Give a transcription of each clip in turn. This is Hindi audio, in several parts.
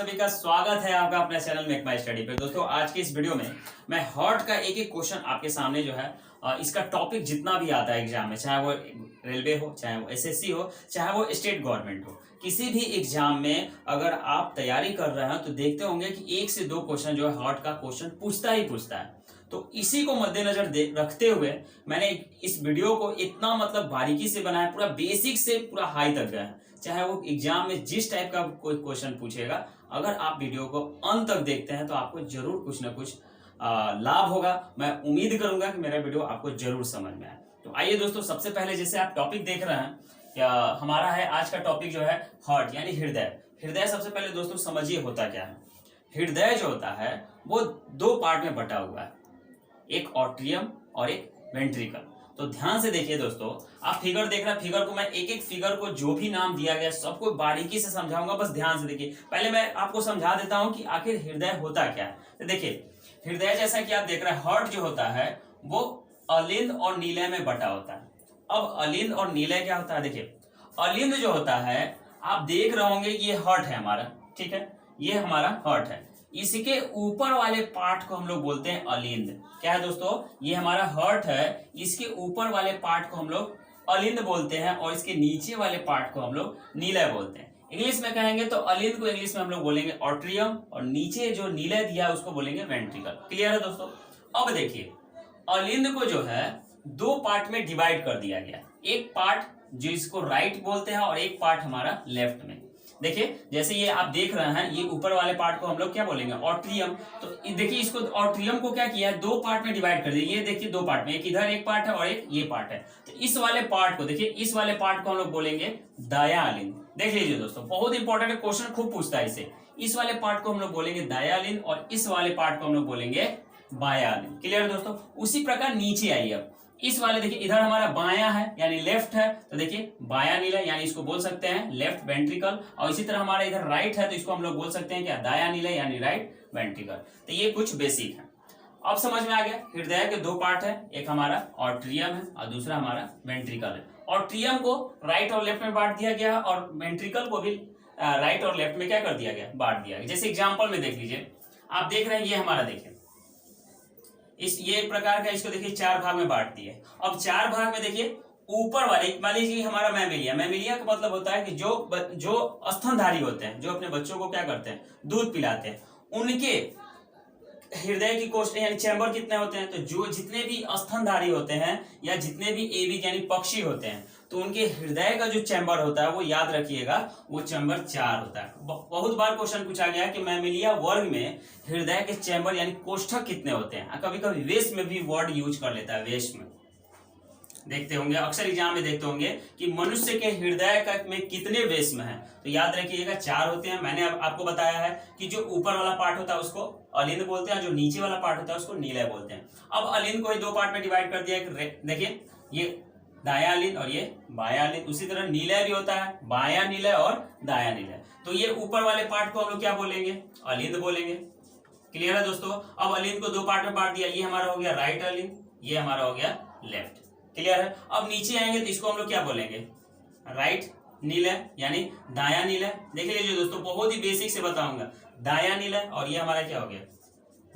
सभी का स्वागत है आपका अपने चैनल मेक माई स्टडी पे। दोस्तों आज की इस वीडियो में मैं हॉट का एक एक क्वेश्चन आपके सामने जो है इसका टॉपिक जितना भी आता है एग्जाम में, चाहे वो रेलवे हो, चाहे वो एसएससी हो, चाहे वो स्टेट गवर्नमेंट हो, किसी भी एग्जाम में अगर आप तैयारी कर रहे हैं तो देखते होंगे कि 1 से 2 क्वेश्चन जो है हॉट का क्वेश्चन पूछता ही पूछता है। तो इसी को मद्देनजर रखते हुए मैंने इस वीडियो को इतना बारीकी से बनाया, पूरा बेसिक से पूरा हाई तक गया है। चाहे वो एग्जाम में जिस टाइप का कोई क्वेश्चन पूछेगा, अगर आप वीडियो को अंत तक देखते हैं तो आपको जरूर कुछ ना कुछ लाभ होगा। मैं उम्मीद करूंगा कि मेरा वीडियो आपको जरूर समझ में आए। तो आइए दोस्तों, सबसे पहले जैसे आप टॉपिक देख रहे हैं, हमारा है आज का टॉपिक जो है हार्ट यानी हृदय। हृदय सबसे पहले दोस्तों समझिए होता क्या है। हृदय जो होता है वो 2 पार्ट में बटा हुआ है, एक ऑट्रियम और एक वेंट्रिकल। तो ध्यान से देखिए दोस्तों, आप फिगर देख रहे हैं, फिगर को मैं एक एक फिगर को जो भी नाम दिया गया सबको बारीकी से समझाऊंगा, बस ध्यान से देखिए। पहले मैं आपको समझा देता हूं कि आखिर हृदय होता क्या है। तो देखिए हृदय जैसा कि आप देख रहे हैं, हार्ट जो होता है वो अलिंद और नीलय में बटा होता है। अब अलिंद और नीलय क्या होता है, देखिए अलिंद जो होता है आप देख रहे होंगे ये हार्ट है हमारा, ठीक है, ये हमारा हार्ट है। इसके ऊपर वाले पार्ट को हम लोग बोलते हैं अलिंद। क्या है दोस्तों, ये हमारा हार्ट है, इसके ऊपर वाले पार्ट को हम लोग अलिंद बोलते हैं और इसके नीचे वाले पार्ट को हम लोग नीलय बोलते हैं। इंग्लिश में कहेंगे तो अलिंद को इंग्लिश में हम लोग बोलेंगे ऑट्रियम और नीचे जो नीलय दिया है उसको बोलेंगे वेंट्रिकल। क्लियर है दोस्तों। अब देखिए अलिंद को जो है 2 पार्ट में डिवाइड कर दिया गया। एक पार्ट जो इसको राइट बोलते हैं और एक पार्ट हमारा लेफ्ट में। देखिए जैसे ये आप देख रहे हैं, ये ऊपर वाले पार्ट को हम लोग क्या बोलेंगे ऑट्रियम। तो देखिए इसको ऑट्रियम को क्या किया है, 2 पार्ट में डिवाइड कर दिया। ये देखिए 2 पार्ट में, एक इधर एक पार्ट है और एक ये पार्ट है। तो इस वाले पार्ट को देखिए, इस वाले पार्ट को हम लोग बोलेंगे दायालिंद। देख लीजिए दोस्तों, बहुत इंपॉर्टेंट है, क्वेश्चन खूब पूछता है इसे। इस वाले पार्ट को हम लोग बोलेंगे दायालिंद और इस वाले पार्ट को हम लोग बोलेंगे बायालिंद। क्लियर है दोस्तों। उसी प्रकार नीचे आइए, अब इस वाले देखिए इधर हमारा बायां है यानी लेफ्ट है, तो देखिए बायां नीलय यानी इसको बोल सकते हैं लेफ्ट वेंट्रिकल। और इसी तरह हमारा इधर राइट है तो इसको हम लोग बोल सकते हैं क्या, दायां नीलय यानी राइट वेंट्रिकल। तो ये कुछ बेसिक है। अब समझ में आ गया, हृदय के 2 पार्ट है, एक हमारा ऑट्रियम है और दूसरा हमारा वेंट्रिकल है। ऑट्रियम को राइट और लेफ्ट में बांट दिया गया और वेंट्रिकल को भी राइट और लेफ्ट में क्या कर दिया गया, बांट दिया गया। जैसे एग्जाम्पल में देख लीजिए, आप देख रहे हैं ये हमारा देखिए ये प्रकार का, इसको देखिए 4 भाग में बांट दिए। अब 4 भाग में देखिए ऊपर वाले, मान लीजिए हमारा मैमेलिया का मतलब होता है कि जो स्तनधारी होते हैं, जो अपने बच्चों को क्या करते हैं, दूध पिलाते हैं, उनके हृदय की कोष्ठक यानी चैम्बर कितने होते हैं। तो जो जितने भी स्तनधारी होते हैं या जितने भी एवी यानी पक्षी होते हैं, तो उनके हृदय का जो चैम्बर होता है वो याद रखिएगा, वो चैम्बर 4 होता है। बहुत बार क्वेश्चन पूछा गया है कि मैमेलिया वर्ग में हृदय के चैम्बर यानी कोष्ठक कितने होते हैं। कभी कभी वेस्ट में भी वर्ड यूज कर लेता है, वेस्ट में देखते होंगे, अक्सर एग्जाम में देखते होंगे कि मनुष्य के हृदय में कितने वेश्म हैं। तो याद रखिएगा 4 होते हैं। मैंने आपको बताया है कि जो ऊपर वाला पार्ट होता है उसको अलिंद बोलते हैं, जो नीचे वाला पार्ट होता है उसको नीलय बोलते हैं। अब अलिंद को 2 पार्ट में डिवाइड कर दिया। देखिए ये दायां अलिंद और ये बायां अलिंद। उसी तरह नीलय भी होता है, बायां नीलय और दायां नीलय। तो ये ऊपर वाले पार्ट को हम लोग क्या बोलेंगे, अलिंद बोलेंगे। क्लियर है दोस्तों। अब अलिंद को 2 पार्ट में बांट दिया, ये हमारा हो गया राइट अलिंद, ये हमारा हो गया लेफ्ट। क्लियर है। अब नीचे आएंगे तो इसको हम लोग क्या बोलेंगे, राइट नीलय यानी दायां नीलय। देख लीजिए दोस्तों, बहुत ही बेसिक से बताऊंगा, दायां नीलय और ये हमारा क्या हो गया,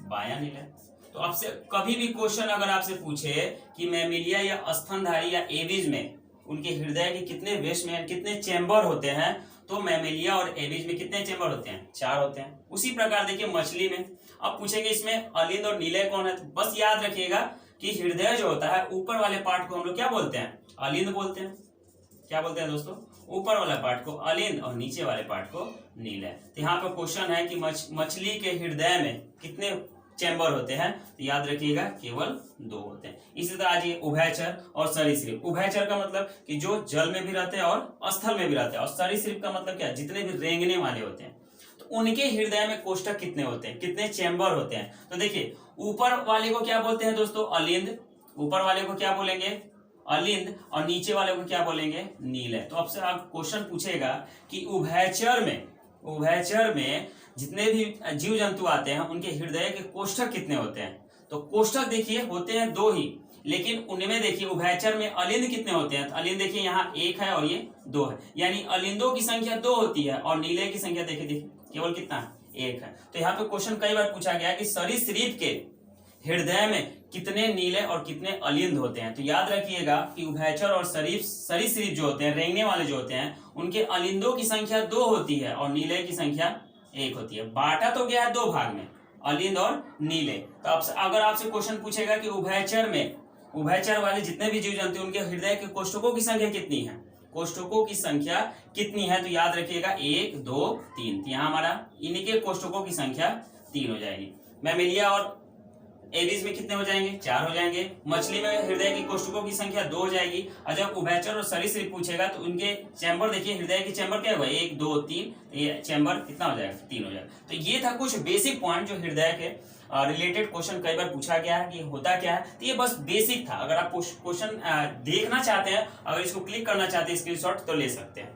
बायां नीलय। तो आपसे कभी भी क्वेश्चन अगर आपसे पूछे कि मैमेलिया या स्तनधारी या एवीज में उनके हृदय के कितने वेश्म में कितने चैम्बर होते हैं, तो मैमेलिया और एवीज में कितने चैम्बर होते हैं, 4 होते हैं। उसी प्रकार देखिए मछली में अब पूछेंगे इसमें अलिंद और नीलय कौन है, तो बस याद रखिएगा कि हृदय जो होता है ऊपर वाले पार्ट को हम लोग क्या बोलते हैं, अलिंद बोलते हैं। क्या बोलते हैं दोस्तों, ऊपर वाले पार्ट को अलिंद और नीचे वाले पार्ट को नीलय। तो यहाँ पे क्वेश्चन है कि मछली के हृदय में कितने चैम्बर होते हैं, तो याद रखिएगा केवल 2 होते हैं। इसी तरह आज ये उभयचर और सरीसृप। उभयचर का मतलब कि जो जल में भी रहते हैं और स्थल में भी रहते हैं, और सरीसृप का मतलब क्या, जितने भी रेंगने वाले होते हैं। तो उनके हृदय में कोष्ठक कितने होते हैं, कितने चैम्बर होते हैं। तो देखिए ऊपर वाले को क्या बोलते हैं दोस्तों, अलिंद। ऊपर वाले को क्या बोलेंगे, अलिंद, और नीचे वाले को क्या बोलेंगे, नीलय। तो आपसे आप क्वेश्चन पूछेगा कि उभयचर में जितने भी जीव जंतु आते हैं उनके हृदय के कोष्ठक कितने होते हैं। तो कोष्ठक देखिए होते हैं 2 ही, लेकिन उनमें देखिए उभयचर में अलिंद कितने होते हैं। तो अलिंद देखिए यहाँ 1 है और ये 2 है, यानी अलिंदों की संख्या 2 होती है और नीलय की संख्या देखिए केवल कितना है, एक है। तो यहाँ पे क्वेश्चन कई बार पूछा गया है कि सरीसृप के हृदय में कितने नीले और कितने अलिंद होते हैं। तो याद रखिएगा कि उभयचर और सरीसृप जो होते हैं, रेंगने वाले जो होते हैं, उनके अलिंदों की संख्या 2 होती है और नीले की संख्या 1 होती है। बांटा तो गया है 2 भाग में, अलिंद और नीले। तो अगर आपसे क्वेश्चन पूछेगा कि उभयचर वाले जितने भी जीव जंतु उनके हृदय के कोष्ठकों की संख्या कितनी है, कोष्ठकों की संख्या कितनी है, तो याद रखिएगा 1 2 3। यहाँ हमारा इनके कोष्ठकों की संख्या 3 हो जाएगी। मैमेलिया और एबीज में कितने हो जाएंगे, 4 हो जाएंगे। मछली में हृदय की कोष्ठकों की संख्या 2 हो जाएगी। और जब उभयचर और सरीसृप पूछेगा तो उनके चैम्बर देखिए, हृदय के चैम्बर क्या हुआ, 1 2 3, ये चैम्बर कितना हो जाएगा, 3 हो जाएगा। तो ये था कुछ बेसिक पॉइंट जो हृदय के रिलेटेड क्वेश्चन कई बार पूछा गया है कि होता क्या है। तो ये बस बेसिक था। अगर आप क्वेश्चन देखना चाहते हैं, अगर इसको क्लिक करना चाहते हैं स्क्रीनशॉट, तो ले सकते हैं।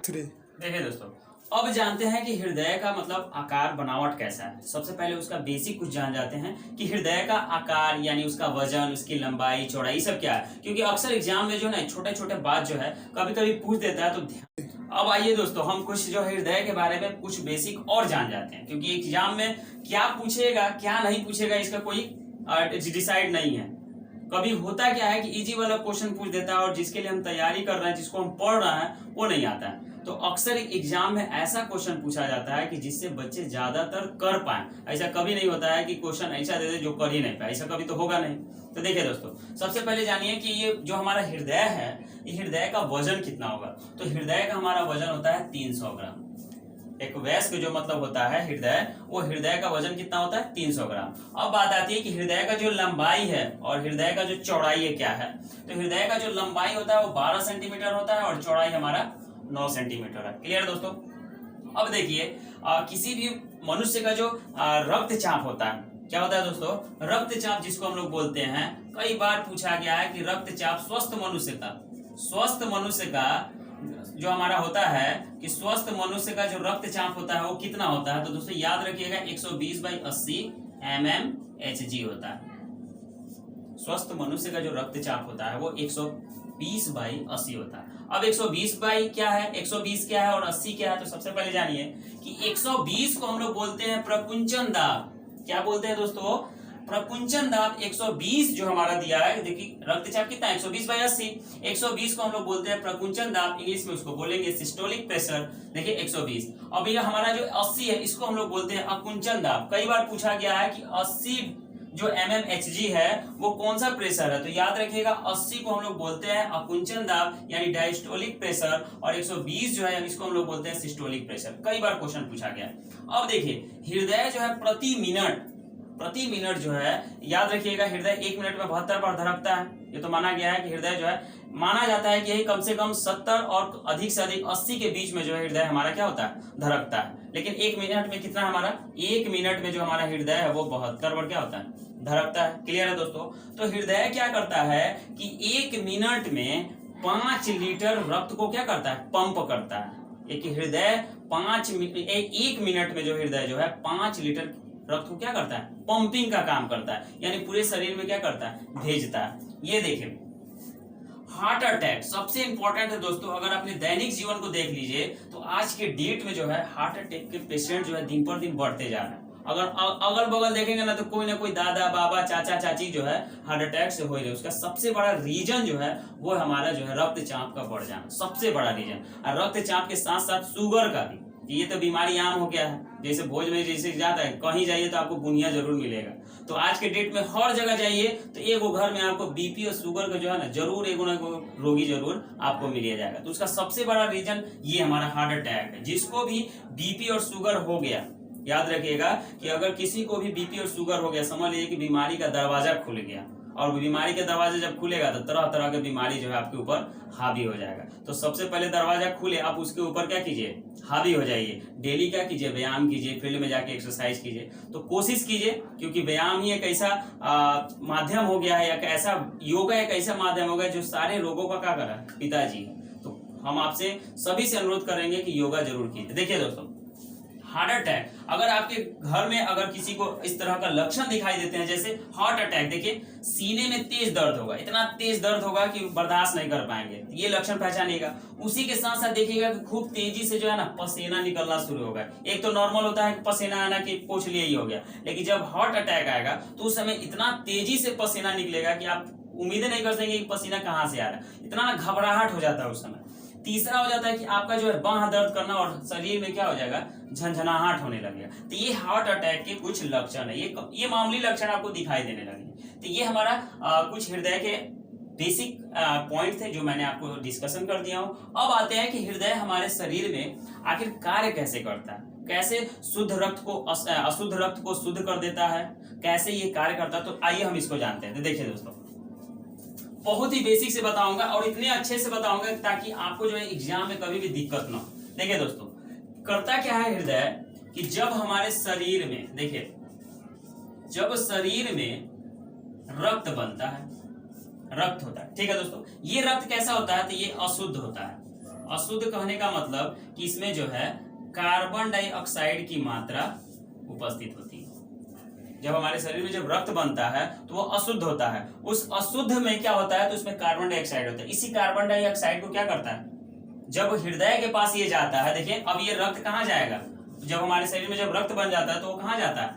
देखिए दोस्तों, अब जानते हैं कि हृदय का मतलब आकार बनावट कैसा है। सबसे पहले उसका बेसिक कुछ जान जाते हैं कि हृदय का आकार यानी उसका वजन, उसकी लंबाई, चौड़ाई सब क्या है, क्योंकि अक्सर एग्जाम में जो है छोटे छोटे बात जो है कभी कभी पूछ देता है। तो ध्यान। अब आइए दोस्तों, हम कुछ जो हृदय के बारे में कुछ बेसिक और जान जाते हैं, क्योंकि एग्जाम में क्या पूछेगा क्या नहीं पूछेगा इसका कोई डिसाइड नहीं है। कभी होता क्या है कि इजी वाला क्वेश्चन पूछ देता है और जिसके लिए हम तैयारी कर रहे हैं, जिसको हम पढ़ रहे हैं, वो नहीं आता है। तो अक्सर एग्जाम में ऐसा क्वेश्चन पूछा जाता है कि जिससे बच्चे ज्यादातर कर पाए। ऐसा कभी नहीं होता है कि क्वेश्चन ऐसा दे दे जो कर ही नहीं पाए, ऐसा कभी तो होगा नहीं। तो देखिए दोस्तों, सबसे पहले जानिए कि ये जो हमारा हृदय है, ये हृदय का वजन कितना होगा। तो हृदय का हमारा वजन होता है 300 ग्राम। एक वयस्क जो मतलब होता है हृदय, वो हृदय का वजन कितना होता है, 300 ग्राम। अब बात आती है कि हृदय का जो लंबाई है और हृदय का जो चौड़ाई है क्या है। तो हृदय का जो लंबाई होता है वो 12 सेंटीमीटर होता है और चौड़ाई हमारा 9 सेंटीमीटर है। क्लियर दोस्तों। अब देखिए, किसी भी मनुष्य का जो रक्तचाप होता है, क्या होता है दोस्तों, रक्तचाप जिसको हम लोग बोलते हैं, कई बार पूछा गया है कि रक्तचाप स्वस्थ मनुष्य का जो हमारा होता है कि स्वस्थ मनुष्य का जो रक्तचाप होता है वो कितना होता है। तो दोस्तों याद रखिएगा 120/80 mmHg होता है। स्वस्थ मनुष्य का जो रक्तचाप होता है वो 120/80 होता है। अब 120 बाई क्या है, 120 क्या है और 80 क्या है। तो सबसे पहले जानिए कि 120 को हम लोग बोलते हैं प्रकुंचन दाब। क्या बोलते हैं दोस्तों, प्रकुंचन दाब। 120 जो हमारा दिया है, देखिए रक्तचाप कितना है, 120/80। 120 को हम लोग बोलते हैं प्रकुंचन दाब, इंग्लिश में उसको बोलेंगे सिस्टोलिक प्रेशर। देखिए 120। अब ये हमारा जो 80 है, इसको हम लोग बोलते हैं अकुंचन दाब। कई बार पूछा गया है कि 80 जो mmHg है वो कौन सा प्रेशर है। तो याद रखिएगा 80 को हम लोग बोलते हैं अकुंचन दाब यानी डायस्टोलिक प्रेशर, और 120 जो है इसको हम लोग बोलते हैं सिस्टोलिक प्रेशर। कई बार क्वेश्चन पूछा गया। अब देखिए, हृदय जो है प्रति मिनट जो है, याद रखिएगा हृदय 1 मिनट में 72 बार धड़कता है। ये तो माना गया है कि हृदय जो है, माना जाता है कि यही कम से कम 70 और अधिक से अधिक 80 के बीच में जो है हृदय हमारा क्या होता है, धड़कता है। लेकिन 1 मिनट में कितना हमारा, 1 मिनट में जो हमारा हृदय है वो 72 बार क्या होता है, धड़कता है। क्लियर है दोस्तों। तो हृदय क्या करता है कि 1 मिनट में 5 लीटर रक्त को क्या करता है, पंप करता है। एक हृदय 1 मिनट में जो हृदय जो है 5 लीटर रक्त को क्या करता है, पंपिंग का काम करता है, यानी पूरे शरीर में क्या करता है, भेजता है। ये देखिए, हार्ट अटैक सबसे इंपॉर्टेंट है दोस्तों। अगर अपने दैनिक जीवन को देख लीजिए तो आज के डेट में जो है हार्ट अटैक के पेशेंट जो है दिन पर दिन बढ़ते जा रहे हैं। अगर अगल बगल देखेंगे ना तो कोई ना कोई दादा बाबा चाचा चाची जो है हार्ट अटैक से हो रहे हैं। उसका सबसे बड़ा रीजन जो है वो हमारा जो है रक्तचाप का बढ़ जाना, सबसे बड़ा रीजन। और रक्तचाप के साथ साथ शुगर का भी, ये तो बीमारी आम हो गया है। जैसे भोज में जैसे जाता है, कहीं जाइए तो आपको बुनिया जरूर मिलेगा। तो आज के डेट में हर जगह जाइए तो एगो घर में आपको बीपी और शुगर का जो है ना जरूर एगो ना रोगी जरूर आपको मिल जाएगा। तो उसका सबसे बड़ा रीजन ये हमारा हार्ट अटैक है। जिसको भी बीपी और शुगर हो गया, याद रखिएगा कि अगर किसी को भी बीपी और शुगर हो गया, समझ लीजिए कि बीमारी का दरवाजा खुल गया। और बीमारी के दरवाजे जब खुलेगा तो तरह तरह के बीमारी जो है आपके ऊपर हावी हो जाएगा। तो सबसे पहले दरवाजा खुले, आप उसके ऊपर क्या कीजिए, हावी हो जाइए। डेली क्या कीजिए, व्यायाम कीजिए, फील्ड में जाके एक्सरसाइज कीजिए। तो कोशिश कीजिए, क्योंकि व्यायाम ही एक ऐसा माध्यम हो गया है, या ऐसा योगा एक ऐसा माध्यम हो गया जो सारे रोगों का क्या करा, पिताजी। तो हम आपसे सभी से अनुरोध करेंगे कि योगा जरूर कीजिए। देखिए दोस्तों, हार्ट अटैक, अगर आपके घर में अगर किसी को इस तरह का लक्षण दिखाई देते हैं जैसे हार्ट अटैक, देखिए सीने में तेज दर्द होगा, इतना तेज दर्द होगा कि बर्दाश्त नहीं कर पाएंगे, ये लक्षण पहचानिएगा। उसी के साथ साथ देखिएगा कि खूब तेजी से जो है ना पसीना निकलना शुरू होगा। एक तो नॉर्मल होता है कि पसीना आना कि पोंछ लिए ही हो गया, लेकिन जब हार्ट अटैक आएगा तो उस समय इतना तेजी से पसीना निकलेगा कि आप उम्मीद नहीं कर सकेंगे कि पसीना कहाँ से आ रहा है, इतना ना घबराहट हो जाता है उस समय। तीसरा हो जाता है कि आपका जो है बांह दर्द करना और शरीर में क्या हो जाएगा, झंझनाहट होने लगेगा। तो ये हार्ट अटैक के कुछ लक्षण है, ये मामूली लक्षण आपको दिखाई देने लगेंगे। तो ये हमारा कुछ हृदय के बेसिक पॉइंट थे जो मैंने आपको डिस्कशन कर दिया हूं। अब आते हैं कि हृदय हमारे शरीर में आखिर कार्य कैसे करता है, कैसे शुद्ध रक्त को अशुद्ध रक्त को शुद्ध कर देता है, कैसे ये कार्य करता है। तो आइए हम इसको जानते हैं। तो देखिए दोस्तों, बहुत ही बेसिक से बताऊंगा और इतने अच्छे से बताऊंगा ताकि आपको जो है एग्जाम में कभी भी दिक्कत ना हो। देखिए दोस्तों, करता क्या है हृदय कि जब हमारे शरीर में, देखिए जब शरीर में रक्त बनता है, रक्त होता है, ठीक है दोस्तों, ये रक्त कैसा होता है, तो ये अशुद्ध होता है। अशुद्ध कहने का मतलब कि इसमें जो है कार्बन डाइऑक्साइड की मात्रा उपस्थित होती है। जब हमारे शरीर में जब रक्त बनता है तो वो अशुद्ध होता है। उस अशुद्ध में क्या होता है, तो उसमें कार्बन डाइऑक्साइड होता है। इसी कार्बन डाइऑक्साइड को क्या करता है, जब हृदय के पास ये जाता है, देखिए अब ये रक्त कहाँ जाएगा, जब हमारे शरीर में जब रक्त बन जाता है तो वो कहाँ जाता है,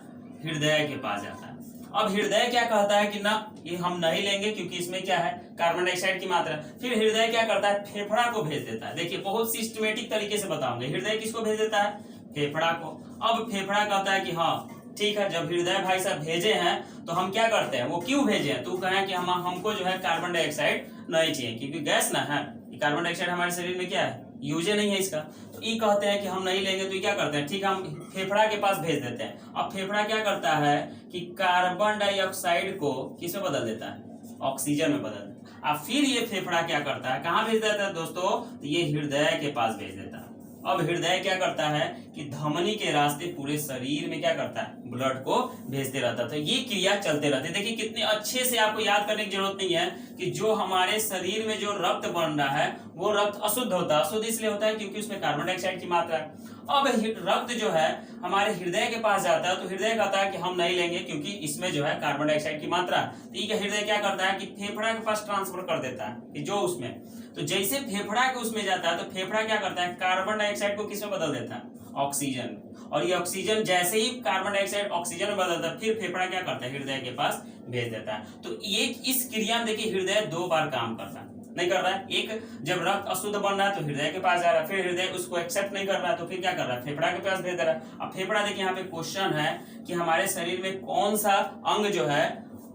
हृदय के पास जाता है। अब हृदय क्या कहता है कि ना ये हम नहीं लेंगे क्योंकि इसमें क्या है, कार्बन डाइऑक्साइड की मात्रा। फिर हृदय क्या करता है, फेफड़ा को भेज देता है। देखिए बहुत सिस्टमेटिक तरीके से बताऊंगे, हृदय किसको भेज देता है, फेफड़ा को। अब फेफड़ा कहता है कि हाँ ठीक है, जब हृदय भाई साहब भेजे हैं तो हम क्या करते हैं, वो क्यों भेजे हैं, तो कहें कि हमको जो है कार्बन डाइऑक्साइड नहीं चाहिए क्योंकि गैस ना है, कार्बन डाइऑक्साइड हमारे शरीर में क्या है, यूज नहीं है इसका। तो ये कहते हैं कि हम नहीं लेंगे, तो ये क्या करते हैं, ठीक है हम फेफड़ा के पास भेज देते हैं। अब फेफड़ा क्या करता है कि कार्बन डाइऑक्साइड को किसमें बदल देता है, ऑक्सीजन में बदल देता है। अब फिर ये फेफड़ा क्या करता है, कहाँ भेज देता है दोस्तों, तो ये हृदय के पास भेज देता है। अब हृदय क्या करता है कि धमनी के रास्ते पूरे शरीर में क्या करता है, ब्लड को भेजते रहता है। तो ये क्रिया चलते रहते हैं। देखिए कितने अच्छे से आपको याद करने की जरूरत नहीं है कि जो हमारे शरीर में जो रक्त बन रहा है वो रक्त अशुद्ध होता है। अशुद्ध इसलिए होता है क्योंकि उसमें कार्बन डाइऑक्साइड की मात्रा है। अब रक्त जो है हमारे हृदय के पास जाता है तो हृदय कहता है कि हम नहीं लेंगे क्योंकि इसमें जो है कार्बन डाइऑक्साइड की मात्रा। तो ये हृदय क्या करता है कि फेफड़ा के पास ट्रांसफर कर देता है कि जो उसमें, तो जैसे फेफड़ा के उसमें जाता है तो फेफड़ा क्या करता है, कार्बन डाइऑक्साइड को किसमें बदल देता है, ऑक्सीजन। और ये ऑक्सीजन जैसे ही कार्बन डाइऑक्साइड ऑक्सीजन में बदलता है, फिर फेफड़ा क्या करता है, हृदय के पास भेज देता है। तो ये इस क्रिया में देखिए हृदय दो बार काम करता है, नहीं कर रहा है। एक जब रक्त अशुद्ध बन रहा है तो हृदय के पास जा रहा है, फिर हृदय उसको एक्सेप्ट नहीं कर रहा है तो फिर क्या कर रहा है, फेफड़ा के पास भेज दे रहा है। अब फेफड़ा देखिए यहाँ पे क्वेश्चन है कि हमारे शरीर में कौन सा अंग जो है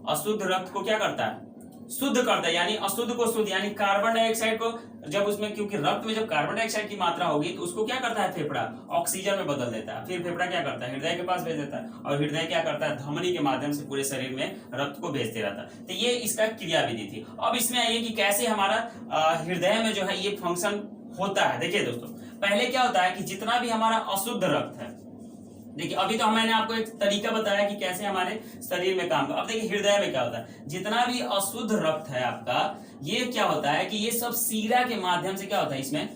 अशुद्ध रक्त को क्या करता है, शुद्ध करता है, यानी अशुद्ध को शुद्ध, यानी कार्बन डाइऑक्साइड को जब उसमें, क्योंकि रक्त में जब कार्बन डाइऑक्साइड की मात्रा होगी तो उसको क्या करता है फेफड़ा, ऑक्सीजन में बदल देता है। फिर फेफड़ा क्या करता है, हृदय के पास भेज देता है और हृदय क्या करता है, धमनी के माध्यम से पूरे शरीर में रक्त को भेजते रहता है। तो ये इसका क्रिया विधि थी। अब इसमें आइए कि कैसे हमारा हृदय में जो है ये फंक्शन होता है। देखिए दोस्तों, पहले क्या होता है कि जितना भी हमारा अशुद्ध रक्त है, देखिए अभी तो मैंने आपको एक तरीका बताया कि कैसे हमारे शरीर में काम करता है। अब देखिए हृदय में क्या होता है, जितना भी अशुद्ध रक्त है आपका, ये क्या होता है कि ये सब सीरा के माध्यम से क्या होता है, इसमें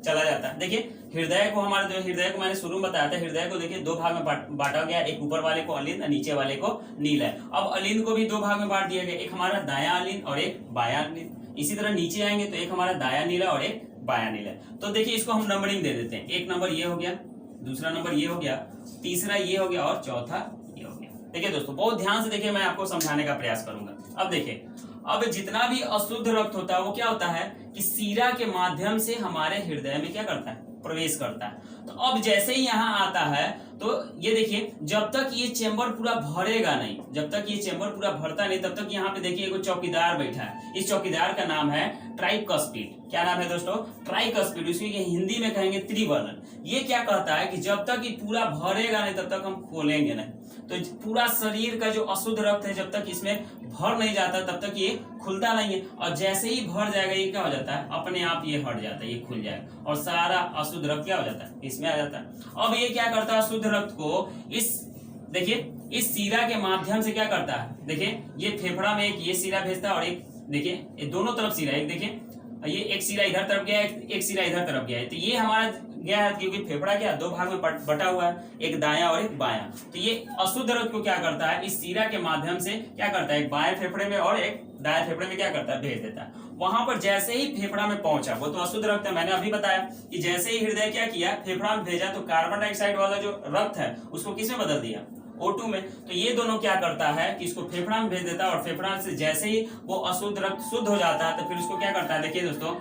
चला जाता है। देखिए हृदय को, हमारे जो हृदय को मैंने शुरू में बताया था, हृदय को देखिए दो भाग में बांटा गया, एक ऊपर वाले को अलिंद, नीचे वाले को नील है। अब अलिंद को भी दो भाग में बांट दिया गया, एक हमारा दायां अलिंद और एक बायां अलिंद। इसी तरह नीचे आएंगे तो एक हमारा दायां नीला और एक बायां नीला। तो देखिए इसको हम नंबरिंग दे देते हैं, एक नंबर ये हो गया, दूसरा नंबर ये हो गया, तीसरा ये हो गया और चौथा ये हो गया। देखिए दोस्तों बहुत ध्यान से देखिए, मैं आपको समझाने का प्रयास करूंगा। अब देखिए, अब जितना भी अशुद्ध रक्त होता है वो क्या होता है कि सीरा के माध्यम से हमारे हृदय में क्या करता है, प्रवेश करता है। तो अब जैसे ही यहाँ आता है तो ये देखिए, जब तक ये चेंबर पूरा भरेगा नहीं, जब तक ये चेंबर पूरा भरता नहीं, तब तक यहाँ पे देखिए एक चौकीदार बैठा है। इस चौकीदार का नाम है ट्राइकस्पिड। क्या नाम है दोस्तों, ट्राइकस्पिड। इसको हिंदी में कहेंगे त्रिवर्णन। ये क्या कहता है कि जब तक ये पूरा भरेगा नहीं तब तक हम खोलेंगे नहीं। तो पूरा शरीर का जो अशुद्ध रक्त है जब तक इसमें भर नहीं जाता तब तक ये खुलता नहीं है, और जैसे ही भर जाएगा ये क्या हो जाता है, अपने आप ये हट जाता है, ये खुल जाएगा और सारा अशुद्ध रक्त क्या हो जाता है, इसमें आ जाता है। अब ये क्या करता है, शुद्ध रक्त को इस, देखिए इस सीरा के माध्यम से क्या करता है, देखिए ये फेफड़ा में एक ये सीरा भेजता है और एक देखिए ये दोनों तरफ सीरा, एक देखिए ये एक सीरा इधर तरफ गया है, एक सीरा इधर तरफ गया है। तो ये हमारा गया है क्योंकि फेफड़ा क्या दो भाग में बटा हुआ है, एक दायां और एक बायां। तो ये अशुद्ध रक्त को क्या करता है, इस सीरा के माध्यम से क्या करता है, एक बाएं फेफड़े में और एक दाएं फेफड़े में क्या करता है, भेज देता है। वहां पर जैसे ही फेफड़ा में पहुंचा, वो तो अशुद्ध रक्त है, मैंने अभी बताया कि जैसे ही हृदय क्या किया, फेफड़ा में भेजा, तो कार्बन डाइऑक्साइड वाला जो रक्त है उसको किसमें बदल दिया, O2 में। तो ये दोनों क्या करता है कि इसको फेफड़ा में भेज देता है, और फेफड़ा से जैसे ही वो अशुद्ध रक्त शुद्ध हो जाता है, तो फिर उसको क्या करता है, देखिए दोस्तों,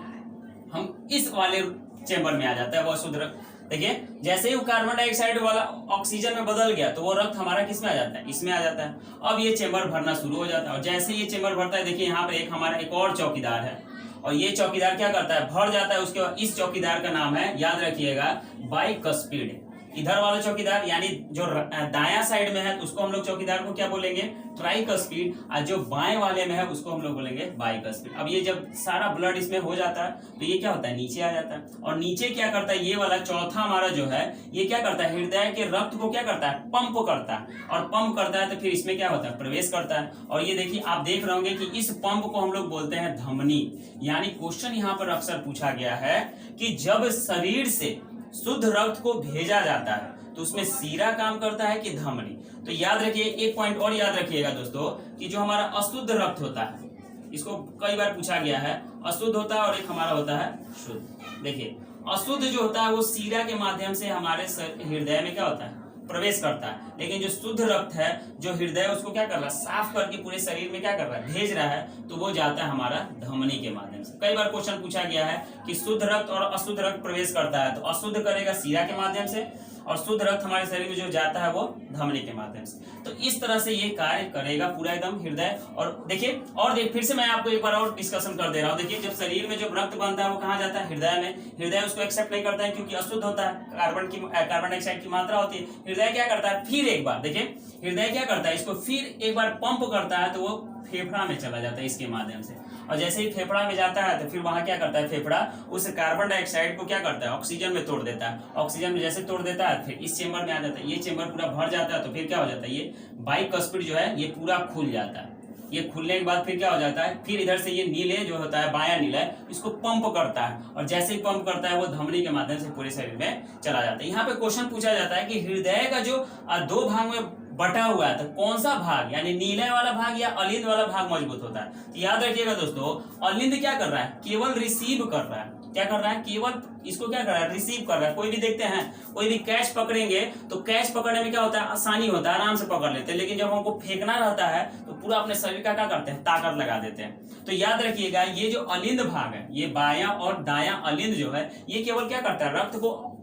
हम इस वाले चेंबर में आ जाता है वो अशुद्ध रक्त। देखिए जैसे ही वो कार्बन डाइऑक्साइड वाला ऑक्सीजन में बदल गया, तो वो रक्त हमारा किस में आ जाता है, इसमें आ जाता है। अब ये चेंबर भरना शुरू हो जाता है, और जैसे ये चेंबर भरता है, देखिए यहाँ पर एक हमारा एक और चौकीदार है, और ये चौकीदार क्या करता है, भर जाता है। उसके बाद इस चौकीदार का नाम है, याद रखिएगा, बाइकस्पिड। इधर वाला चौकीदार यानी जो दायां साइड में है उसको हम लोग चौकीदार को क्या बोलेंगे, ट्राइकस्पिड, और जो बाएं वाले में है उसको हम लोग बोलेंगे बाइकस्पिड। अब ये जब सारा ब्लड इसमें हो जाता है, तो ये क्या होता है, नीचे आ जाता है, और नीचे क्या करता है, ये वाला चौथा हमारा जो है, ये क्या करता है, हृदय के रक्त को क्या करता है, पंप करता है, और पंप करता है तो फिर इसमें क्या होता है, प्रवेश करता है। और ये देखिए आप देख रहे होंगे कि इस पंप को हम लोग बोलते हैं धमनी। यानी क्वेश्चन यहाँ पर अक्सर पूछा गया है कि जब शरीर से शुद्ध रक्त को भेजा जाता है, तो उसमें सीरा काम करता है कि धमनी। तो याद रखिए, एक पॉइंट और याद रखिएगा दोस्तों, कि जो हमारा अशुद्ध रक्त होता है, इसको कई बार पूछा गया है, अशुद्ध होता है और एक हमारा होता है शुद्ध। देखिए अशुद्ध जो होता है वो सीरा के माध्यम से हमारे हृदय में क्या होता है, प्रवेश करता है, लेकिन जो शुद्ध रक्त है, जो हृदय उसको क्या कर रहा है, साफ करके पूरे शरीर में क्या कर रहा है, भेज रहा है, तो वो जाता है हमारा धमनी के माध्यम से। कई बार क्वेश्चन पूछा गया है कि शुद्ध रक्त और अशुद्ध रक्त प्रवेश करता है, तो अशुद्ध करेगा सीरा के माध्यम से, और शुद्ध रक्त हमारे शरीर में जो जाता है वो धमनी के माध्यम से। तो इस तरह से ये कार्य करेगा पूरा एकदम हृदय। और देखिए, और फिर से मैं आपको एक बार और डिस्कशन कर दे रहा हूँ। देखिए जब शरीर में जो रक्त बनता है वो कहाँ जाता है, हृदय में। हृदय उसको एक्सेप्ट नहीं करता है क्योंकि अशुद्ध होता है, कार्बन डाइऑक्साइड की मात्रा होती है। हृदय क्या करता है, फिर एक बार देखिए हृदय क्या करता है, इसको फिर एक बार पंप करता है, तो वो फेफड़ा में चला जाता है इसके माध्यम से। और जैसे ही फेफड़ा में जाता है, तो फिर वहां क्या करता है, फेफड़ा उस कार्बन डाइऑक्साइड को क्या करता है, ऑक्सीजन में तोड़ देता है। ऑक्सीजन में जैसे तोड़ देता है, फिर इस चेंबर में आ जाता है, ये चेंबर पूरा भर जाता है, तो फिर क्या हो जाता है, ये बाइकस्पिड जो है ये पूरा खुल जाता है। ये खुलने के बाद फिर क्या हो जाता है, फिर इधर से ये नीले जो होता है, बायां नीला, इसको पंप करता है, और जैसे ही पंप करता है वो धमनी के माध्यम से पूरे शरीर में चला जाता है। यहाँ पे क्वेश्चन पूछा जाता है कि हृदय का जो दो भाग में बटा हुआ है, तो कौन सा भाग, यानी नीले वाला भाग या अलिंद वाला भाग मजबूत होता है। तो याद रखिएगा दोस्तों, अलिंद क्या कर रहा है, केवल रिसीव कर रहा है। क्या कर रहा है, केवल इसको क्या कर रहा है, रिसीव कर रहा है। कोई भी देखते हैं, कोई भी कैच पकड़ेंगे तो कैच पकड़ने में क्या होता है, आसानी होता है, आराम से पकड़ लेते हैं, लेकिन जब हमको फेंकना रहता है तो पूरा अपने शरीर का क्या करते हैं, ताकत लगा देते हैं। तो याद रखिएगा, ये जो अलिंद भाग है, ये बायां और दायां अलिंद जो है, ये केवल क्या करता है, रक्त को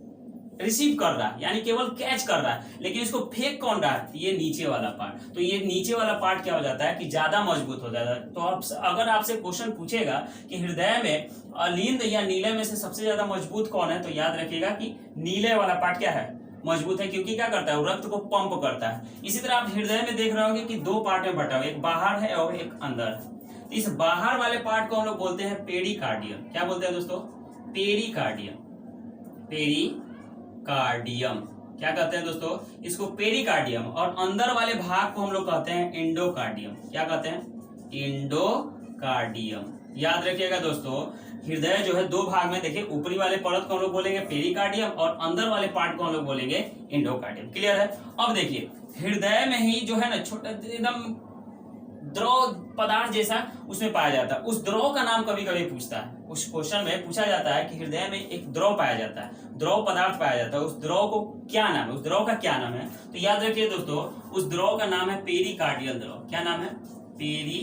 रिसीव कर रहा है, यानी केवल कैच कर रहा है, लेकिन इसको फेंक कौन रहा है, ये नीचे वाला पार्ट। तो ये नीचे वाला पार्ट क्या हो जाता है कि ज्यादा मजबूत हो जाता है। तो अब अगर आपसे क्वेश्चन पूछेगा कि हृदय में अलिंद या नीले में से सबसे ज्यादा मजबूत कौन है, तो याद रखिएगा कि नीले वाला पार्ट क्या है, मजबूत है, क्योंकि क्या करता है, रक्त को पंप करता है। इसी तरह आप हृदय में देख रहे होंगे कि दो पार्ट में बटा हुआ, एक बाहर है और एक अंदर है। तो इस बाहर वाले पार्ट को हम लोग बोलते हैं पेरिकार्डियम। क्या बोलते हैं दोस्तों, पेरिकार्डियम। कार्डियम क्या कहते हैं दोस्तों, इसको पेरिकार्डियम। और अंदर वाले भाग को हम लोग कहते हैं एंडोकार्डियम। क्या कहते हैं, एंडोकार्डियम। याद रखिएगा दोस्तों, हृदय जो है दो भाग में, देखिए ऊपरी वाले परत को हम लोग बोलेंगे पेरिकार्डियम, और अंदर वाले पार्ट को हम लोग बोलेंगे एंडोकार्डियम। क्लियर है। अब देखिए हृदय में ही जो है ना, छोटा एकदम द्रव पदार्थ जैसा उसमें पाया जाता है। उस द्रव का नाम कभी कभी पूछता है, उस क्वेश्चन में पूछा जाता है कि हृदय में एक द्रव पाया जाता है, द्रव पदार्थ पाया जाता है, उस द्रव को क्या नाम है, उस द्रव का क्या नाम है। तो याद रखिए दोस्तों, उस द्रव का नाम है पेरिकार्डियल द्रव। क्या नाम है, पेरी।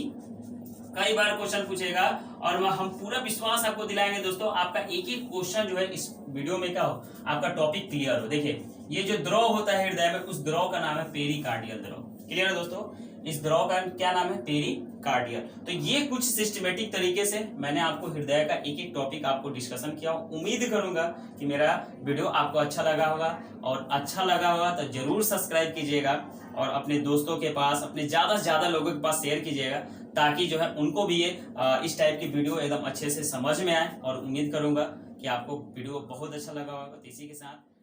कई बार क्वेश्चन पूछेगा, और हम पूरा विश्वास आपको दिलाएंगे दोस्तों, आपका एक एक क्वेश्चन जो है इस वीडियो में क्या हो, आपका टॉपिक क्लियर हो। देखिए ये जो द्रव होता है हृदय में, उस द्रव का नाम है पेरिकार्डियल द्रव। क्लियर है दोस्तों, इस द्रव का क्या नाम है, पेरिकार्डियल। तो ये कुछ सिस्टमेटिक तरीके से मैंने आपको हृदय का एक एक टॉपिक आपको डिस्कशन किया। उम्मीद करूंगा कि मेरा वीडियो आपको अच्छा लगा होगा, और अच्छा लगा होगा तो जरूर सब्सक्राइब कीजिएगा, और अपने दोस्तों के पास, अपने ज्यादा से ज्यादा लोगों के पास शेयर कीजिएगा, ताकि जो है उनको भी ये इस टाइप की वीडियो एकदम अच्छे से समझ में आए। और उम्मीद करूंगा कि आपको वीडियो बहुत अच्छा लगा होगा। तो इसी के साथ